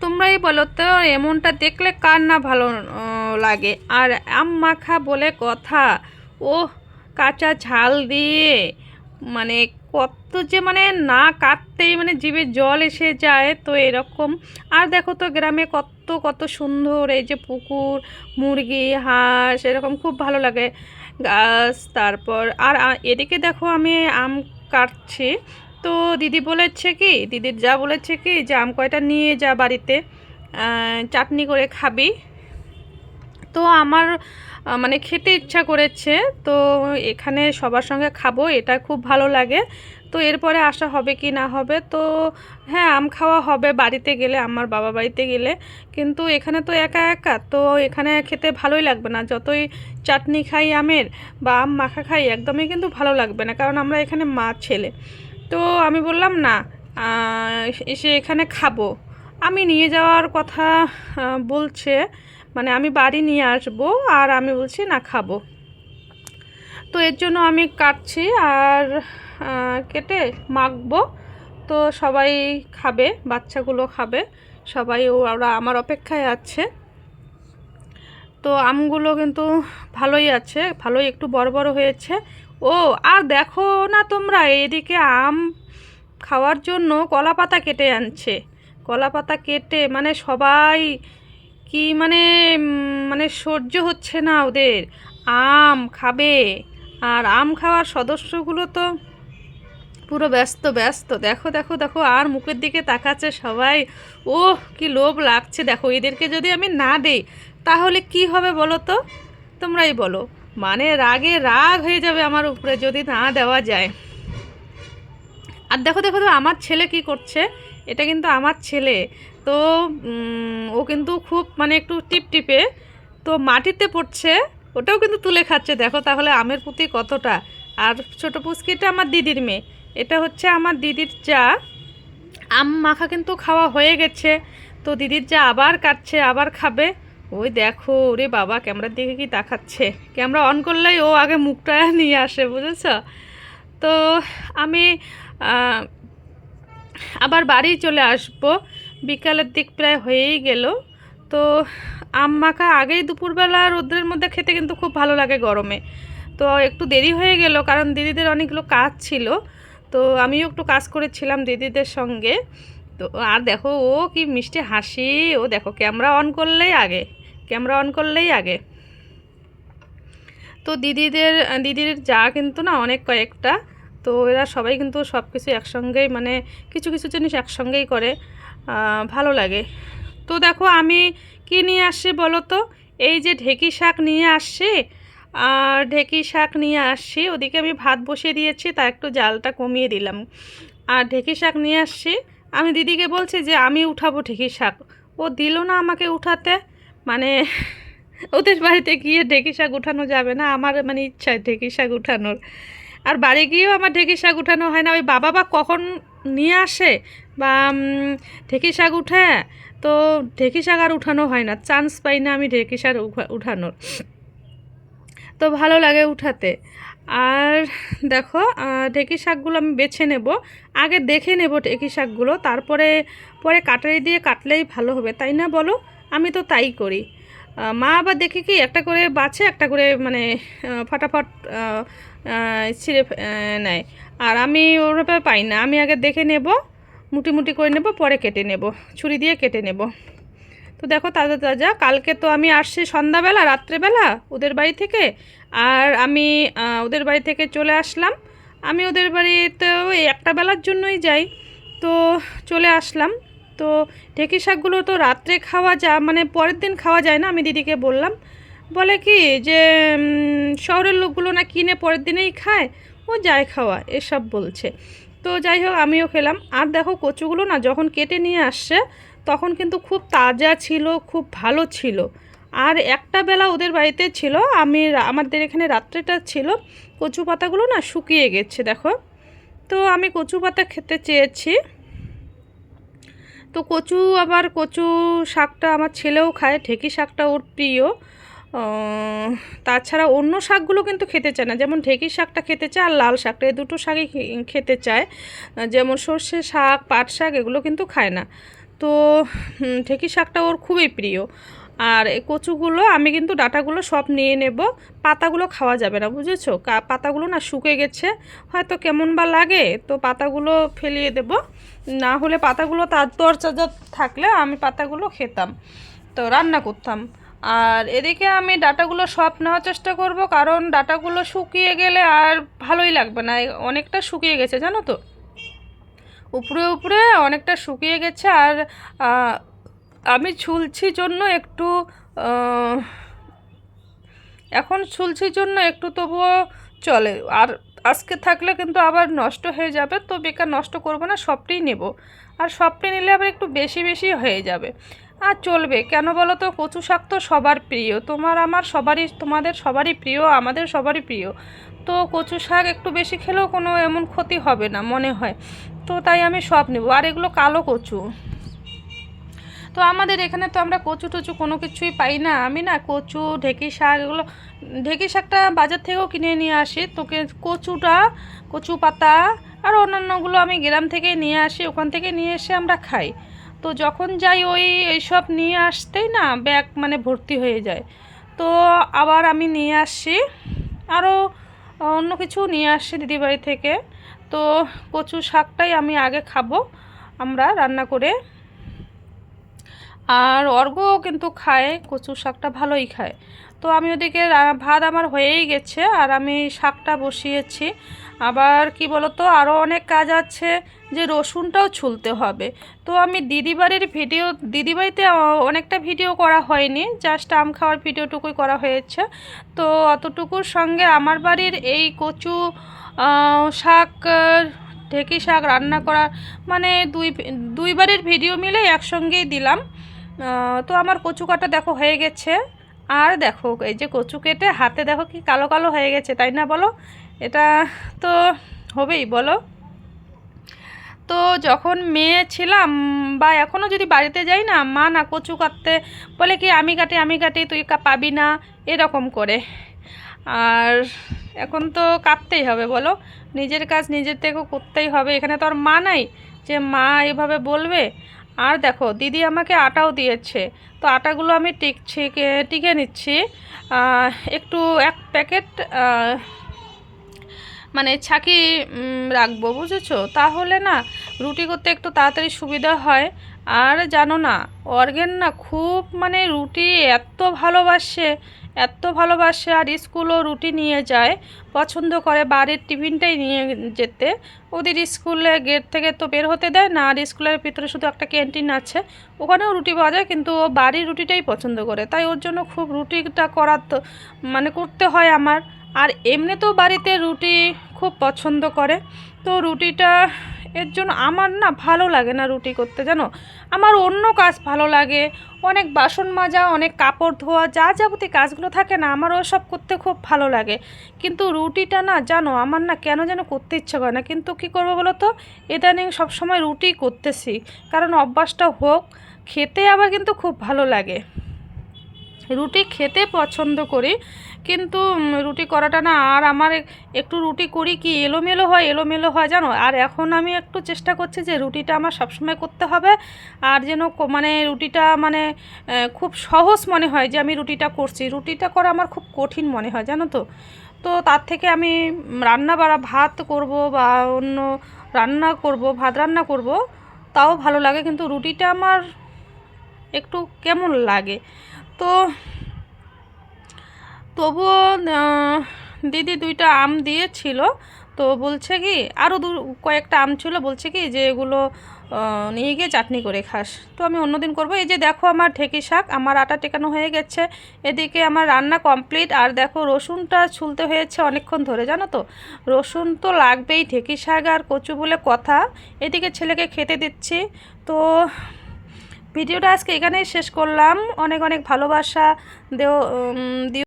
তোমরাই বলো তো, এমনটা দেখলে কার না ভালো লাগে। আর আম মাখা বলে কথা, ও কাঁচা ঝাল দিয়ে মানে কত যে মানে না কাটতেই মানে জিভে জল এসে যায়। তো এরকম। আর দেখো তো গ্রামে কত কত সুন্দর এই যে পুকুর, মুরগি, হাঁস, এরকম খুব ভালো লাগে গাছ। তারপর আর এদিকে দেখো আমি আম কাটছি। তো দিদি বলেছে কি, দিদির যা বলেছে কি যে আম কয়টা নিয়ে যা বাড়িতে, চাটনি করে খাবি। তো আমার মানে খেতে ইচ্ছা করেছে। তো এখানে সবার সঙ্গে খাবো, এটা খুব ভালো লাগে। তো এরপরে আসা হবে কি না হবে, তো হ্যাঁ আম খাওয়া হবে বাড়িতে গেলে, আমার বাবা বাড়িতে গেলে। কিন্তু এখানে তো একা একা, তো এখানে খেতে ভালোই লাগবে না। যতই চাটনি খাই আমের বা আম মাখা খাই, একদমই কিন্তু ভালো লাগবে না, কারণ আমরা এখানে মা ছেলে। তো আমি বললাম না, এসে এখানে খাবো। আমি নিয়ে যাওয়ার কথা বলছে, মানে আমি বাড়ি নিয়ে আসবো, আর আমি বলছি না খাবো। তো এর জন্য আমি কাটছি আর কেটে মাখবো। তো সবাই খাবে, বাচ্চাগুলো খাবে, সবাই ওরা আমার অপেক্ষায় আছে। তো আমগুলো কিন্তু ভালোই আছে, ভালোই একটু বড় বড় হয়েছে। ও আর দেখো না তোমরা, এদিকে আম খাওয়ার জন্য কলা পাতা কেটে আনছে। কলা পাতা কেটে মানে সবাই কি মানে মানে সহ্য হচ্ছে না ওদের, আম খাবে। আর আম খাওয়ার সদস্যগুলো তো পুরো ব্যস্ত ব্যস্ত, দেখো দেখো দেখো, আর মুখের দিকে তাকাচ্ছে সবাই। ও কি লোভ লাগছে দেখো, এদেরকে যদি আমি না দেই তাহলে কি হবে বলো তো, তোমরাই বলো। মানে রাগে রাগ হয়ে যাবে আমার উপরে যদি না দেওয়া যায়। আর দেখো দেখো তো আমার ছেলে কি করছে, এটা কিন্তু আমার ছেলে। তো ও কিন্তু খুব মানে একটু টিপটিপে, তো মাটিতে পড়ছে, ওটাও কিন্তু তুলে খাচ্ছে। দেখো তাহলে আমের প্রতি কতটা। আর ছোটো পুচকিটা আমার দিদির মেয়ে, এটা হচ্ছে আমার দিদির যা। আম মাখা কিন্তু খাওয়া হয়ে গেছে, তো দিদির যা আবার কাটছে, আবার খাবে। ওই দেখো ওরে বাবা, ক্যামেরার দিকে কি তাকাচ্ছে, ক্যামেরা অন করলেই ও আগে মুখটা নিয়ে আসে, বুঝেছ। তো আমি আবার বাড়ি চলে আসবো, বিকালের দিক প্রায় হয়েই গেল। তো আম মাখা আগেই দুপুরবেলা রোদ্রের মধ্যে খেতে কিন্তু খুব ভালো লাগে গরমে। তো একটু দেরি হয়ে গেল, কারণ দিদিদের অনেকগুলো কাজ ছিল, তো আমিও একটু কাজ করেছিলাম দিদিদের সঙ্গে। তো আর দেখো ও কি মিষ্টি হাসি, ও দেখো ক্যামেরা অন করলেই আগে, ক্যামেরা অন করলেই আগে। তো দিদির যা কিন্তু না অনেক কয়েকটা, তো এরা সবাই কিন্তু সব কিছু একসঙ্গেই মানে কিছু কিছু জিনিস একসঙ্গেই করে, ভালো লাগে। তো দেখো আমি কি নিয়ে আসছি বলো তো, এই যে ঢেঁকি শাক নিয়ে আসছি। আর ঢেঁকি শাক নিয়ে আসছি, ওদিকে আমি ভাত বসিয়ে দিয়েছি, তা একটু জালটা কমিয়ে দিলাম। আর ঢেঁকি শাক নিয়ে আসছি, আমি দিদিকে বলছি যে আমি উঠাবো ঢেঁকি শাক, ও দিল না আমাকে উঠাতে। মানে ওদের বাড়িতে গিয়ে ঢেঁকি শাক উঠানো যাবে না, আমার মানে ইচ্ছা ঢেঁকি শাক উঠানোর। আর বাড়ি গিয়েও আমার ঢেঁকি শাক উঠানো হয় না, ওই বাবা বা কখন নিয়ে আসে বা ঢেঁকি শাক উঠে, তো ঢেঁকি শাক আর উঠানো হয় না, চান্স পাই না আমি ঢেঁকি শাক উঠানোর। তো ভালো লাগে উঠাতে। আর দেখো ঢেঁকি শাকগুলো আমি বেছে নেব, আগে দেখে নেব ঢেঁকি শাকগুলো, তারপরে পরে কাটারি দিয়ে কাটলেই ভালো হবে, তাই না বলো। আমি তো তাই করি। মা আবার দেখি কি একটা করে বাছে, একটা করে মানে ফটাফট ছিঁড়ে নেয়। আর আমি ওরভাবে পাই না, আমি আগে দেখে নেব, মুটি মুটি করে নেব, পরে কেটে নেব, ছুরি দিয়ে কেটে নেব। তো দেখো তাজা তাজা, কালকে তো আমি আসছি সন্ধ্যাবেলা রাত্রেবেলা ওদের বাড়ি থেকে, আর আমি ওদের বাড়ি থেকে চলে আসলাম। আমি ওদের বাড়িতেও এই একটা বেলার জন্যই যাই, তো চলে আসলাম। তো ঢেঁকি শাকগুলো তো রাত্রে খাওয়া যায়, মানে পরের দিন খাওয়া যায় না, আমি দিদিকে বললাম। বলে কি যে শহরের লোকগুলো না কিনে পরের দিনেই খায়, ও যায় খাওয়া এসব বলছে। তো যাই হোক আমিও খেলাম। আর দেখো কচুগুলো না যখন কেটে নিয়ে আসছে তখন কিন্তু খুব তাজা ছিল, খুব ভালো ছিল। আর একটা বেলা ওদের বাড়িতে ছিল, আমাদের এখানে রাত্রেটা ছিল, কচু পাতাগুলো না শুকিয়ে গেছে দেখো। তো আমি কচু পাতা খেতে চেয়েছি। তো কচু শাকটা আমার ছেলেও খায়, ঢেঁকি শাকটা ওর প্রিয়। তাছাড়া অন্য শাকগুলো কিন্তু খেতে চায় না, যেমন ঢেঁকি শাকটা খেতে চায় আর লাল শাকটা, এই দুটো শাকই খেতে চায়। যেমন সর্ষে শাক, পাট শাক, এগুলো কিন্তু খায় না। তো ঢেঁকি শাকটা ওর খুবই প্রিয়। আর এই কচুগুলো আমি কিন্তু ডাঁটাগুলো সব নিয়ে নেব, পাতাগুলো খাওয়া যাবে না, বুঝেছো? পাতাগুলো না শুকিয়ে গেছে, হয়তো কেমন বা লাগে, তো পাতাগুলো ফেলিয়ে দেব। না হলে পাতাগুলো তার তরতাজা থাকলে আমি পাতাগুলো খেতাম, তো রান্না করতাম। আর এদিকে আমি ডাঁটাগুলো সব নেওয়ার চেষ্টা করব, কারণ ডাঁটাগুলো শুকিয়ে গেলে আর ভালোই লাগবে না। অনেকটা শুকিয়ে গেছে জানো তো, উপরে উপরে অনেকটা শুকিয়ে গেছে। আর আমি ছুলছি জন্য একটু এখন ছুলছির জন্য একটু তবুও চলে। আর আজকে থাকলে কিন্তু আবার নষ্ট হয়ে যাবে, তো বেকার নষ্ট করব না, সবটাই নেব। আর সবটাই নিলে আবার একটু বেশি বেশি হয়ে যাবে, আর চলবে কেন বলো তো? কচু শাক তো সবার প্রিয়, তোমার আমার সবারই, তোমাদের সবারই প্রিয়, আমাদের সবারই প্রিয়। তো কচু শাক একটু বেশি খেলেও কোনো এমন ক্ষতি হবে না মনে হয়, তো তাই আমি সব নেব। আর এগুলো কালো কচু, তো আমাদের এখানে তো আমরা কচু টচু কোনো কিছুই পাই না। আমি না কচু, ঢেঁকি শাক, এগুলো ঢেঁকি শাকটা বাজার থেকেও কিনে নিয়ে আসি, তোকে কচুটা, কচু পাতা আর অন্যান্যগুলো আমি গ্রাম থেকে নিয়ে আসি, ওখান থেকে নিয়ে এসে আমরা খাই। তো যখন যাই এইসব নিয়ে আসতেই না ব্যাগ মানে ভর্তি হয়ে যায়, তো আবার আমি নিয়ে আসি আরও অন্য কিছু নিয়ে আসি দিদিবাড়ি থেকে। তো কচু শাকটাই আমি আগে খাবো আমরা রান্না করে। আর অর্ঘ্যও কিন্তু খায়, কচু শাকটা ভালোই খায়। তো আমি ওদিকে ভাত আমার হয়েই গেছে, আর আমি শাকটা বসিয়েছি। আবার কি বলতো, আরও অনেক কাজ আছে, যে রসুনটাও ছুলতে হবে। তো আমি দিদিবাড়িতে অনেকটা ভিডিও করা হয়নি, জাস্ট আম খাওয়ার ভিডিওটুকুই করা হয়েছে। তো অতটুকুর সঙ্গে আমার বাড়ির এই কচু শাক, ঢেঁকি শাক রান্না করা, মানে দুই বাড়ির ভিডিও মিলে একসঙ্গেই দিলাম। তো আমার কচু কাটা দেখো হয়ে গেছে। আর দেখো এই যে কচু কেটে হাতে দেখো কি কালো কালো হয়ে গেছে, তাই না বলো? এটা তো হবেই বলো। তো যখন মেয়ে ছিলাম বা এখনও যদি বাড়িতে যাই না, মা না কচু কাটতে বলে কি আমি কাটি তুই পাবি না, এরকম করে। আর এখন তো কাটতেই হবে বলো, নিজের কাজ নিজের থেকেও করতেই হবে, এখানে তো আর মা নাই যে মা এভাবে বলবে। আর দেখো দিদি আমাকে আটাও দিয়েছে, তো আটাগুলো আমি টিকে নিচ্ছি। একটু এক প্যাকেট মানে ছাঁকি রাখবো, বুঝেছো? তাহলে না রুটি করতে একটু তাড়াতাড়ি সুবিধা হয়। আর জানো না, অর্গেন না খুব মানে রুটি এত ভালোবাসে, আর স্কুলও রুটি নিয়ে যায়, পছন্দ করে বাড়ির টিফিনটাই নিয়ে যেতে। ওদের স্কুলে গেট থেকে তো বের হতে দেয় না, আর স্কুলের ভিতরে শুধু একটা ক্যান্টিন আছে, ওখানেও রুটি পাওয়া যায়, কিন্তু ও বাড়ির রুটিটাই পছন্দ করে, তাই ওর জন্য খুব রুটিটা মানে করতে হয় আমার। আর এমনিতেও বাড়িতে রুটি খুব পছন্দ করে, তো রুটিটা এর জন্য আমার না ভালো লাগে না রুটি করতে, জানো? আমার অন্য কাজ ভালো লাগে, অনেক বাসন মাজা, অনেক কাপড় ধোয়া, যা যাবতীয় কাজগুলো থাকে না, আমার ওসব করতে খুব ভালো লাগে। কিন্তু রুটিটা না জানো আমার না কেন যেন করতে ইচ্ছে করে না, কিন্তু কী করবো বলো তো, ইদানিং সবসময় রুটি করতেছি, কারণ অভ্যাসটা হোক। খেতে আবার কিন্তু খুব ভালো লাগে, রুটি খেতে পছন্দ করি, কিন্তু রুটি করাটা না, আর আমার একটু রুটি করি কি এলোমেলো হয় জানো। আর এখন আমি একটু চেষ্টা করছি যে রুটিটা আমার সবসময় করতে হবে, আর যেন মানে রুটিটা মানে খুব সহজ মনে হয় যে আমি রুটিটা করছি, রুটিটা করা আমার খুব কঠিন মনে হয় জানো তো। তো তার থেকে আমি ভাত করব বা অন্য ভাত রান্না করব, তাও ভালো লাগে, কিন্তু রুটিটা আমার একটু কেমন লাগে। তো তবুও দিদি 2টা আম দিয়েছিল, তো বলছে কি আরও কয়েকটা আম ছিল, বলছে কি যে এগুলো নিয়ে গিয়ে চাটনি করে খাস। তো আমি অন্যদিন করবো। এই যে দেখো আমার ঢেঁকি শাক, আমার আটা টেকানো হয়ে গেছে, এদিকে আমার রান্না কমপ্লিট। আর দেখো রসুনটা ছুলতে হয়েছে অনেকক্ষণ ধরে, জানো তো, রসুন তো লাগবেই, ঢেঁকি শাক আর কচু বলে কথা। এদিকে ছেলেকে খেতে দিচ্ছি। তো ভিডিওটা আজকে এখানেই শেষ করলাম। অনেক অনেক ভালোবাসা দিও।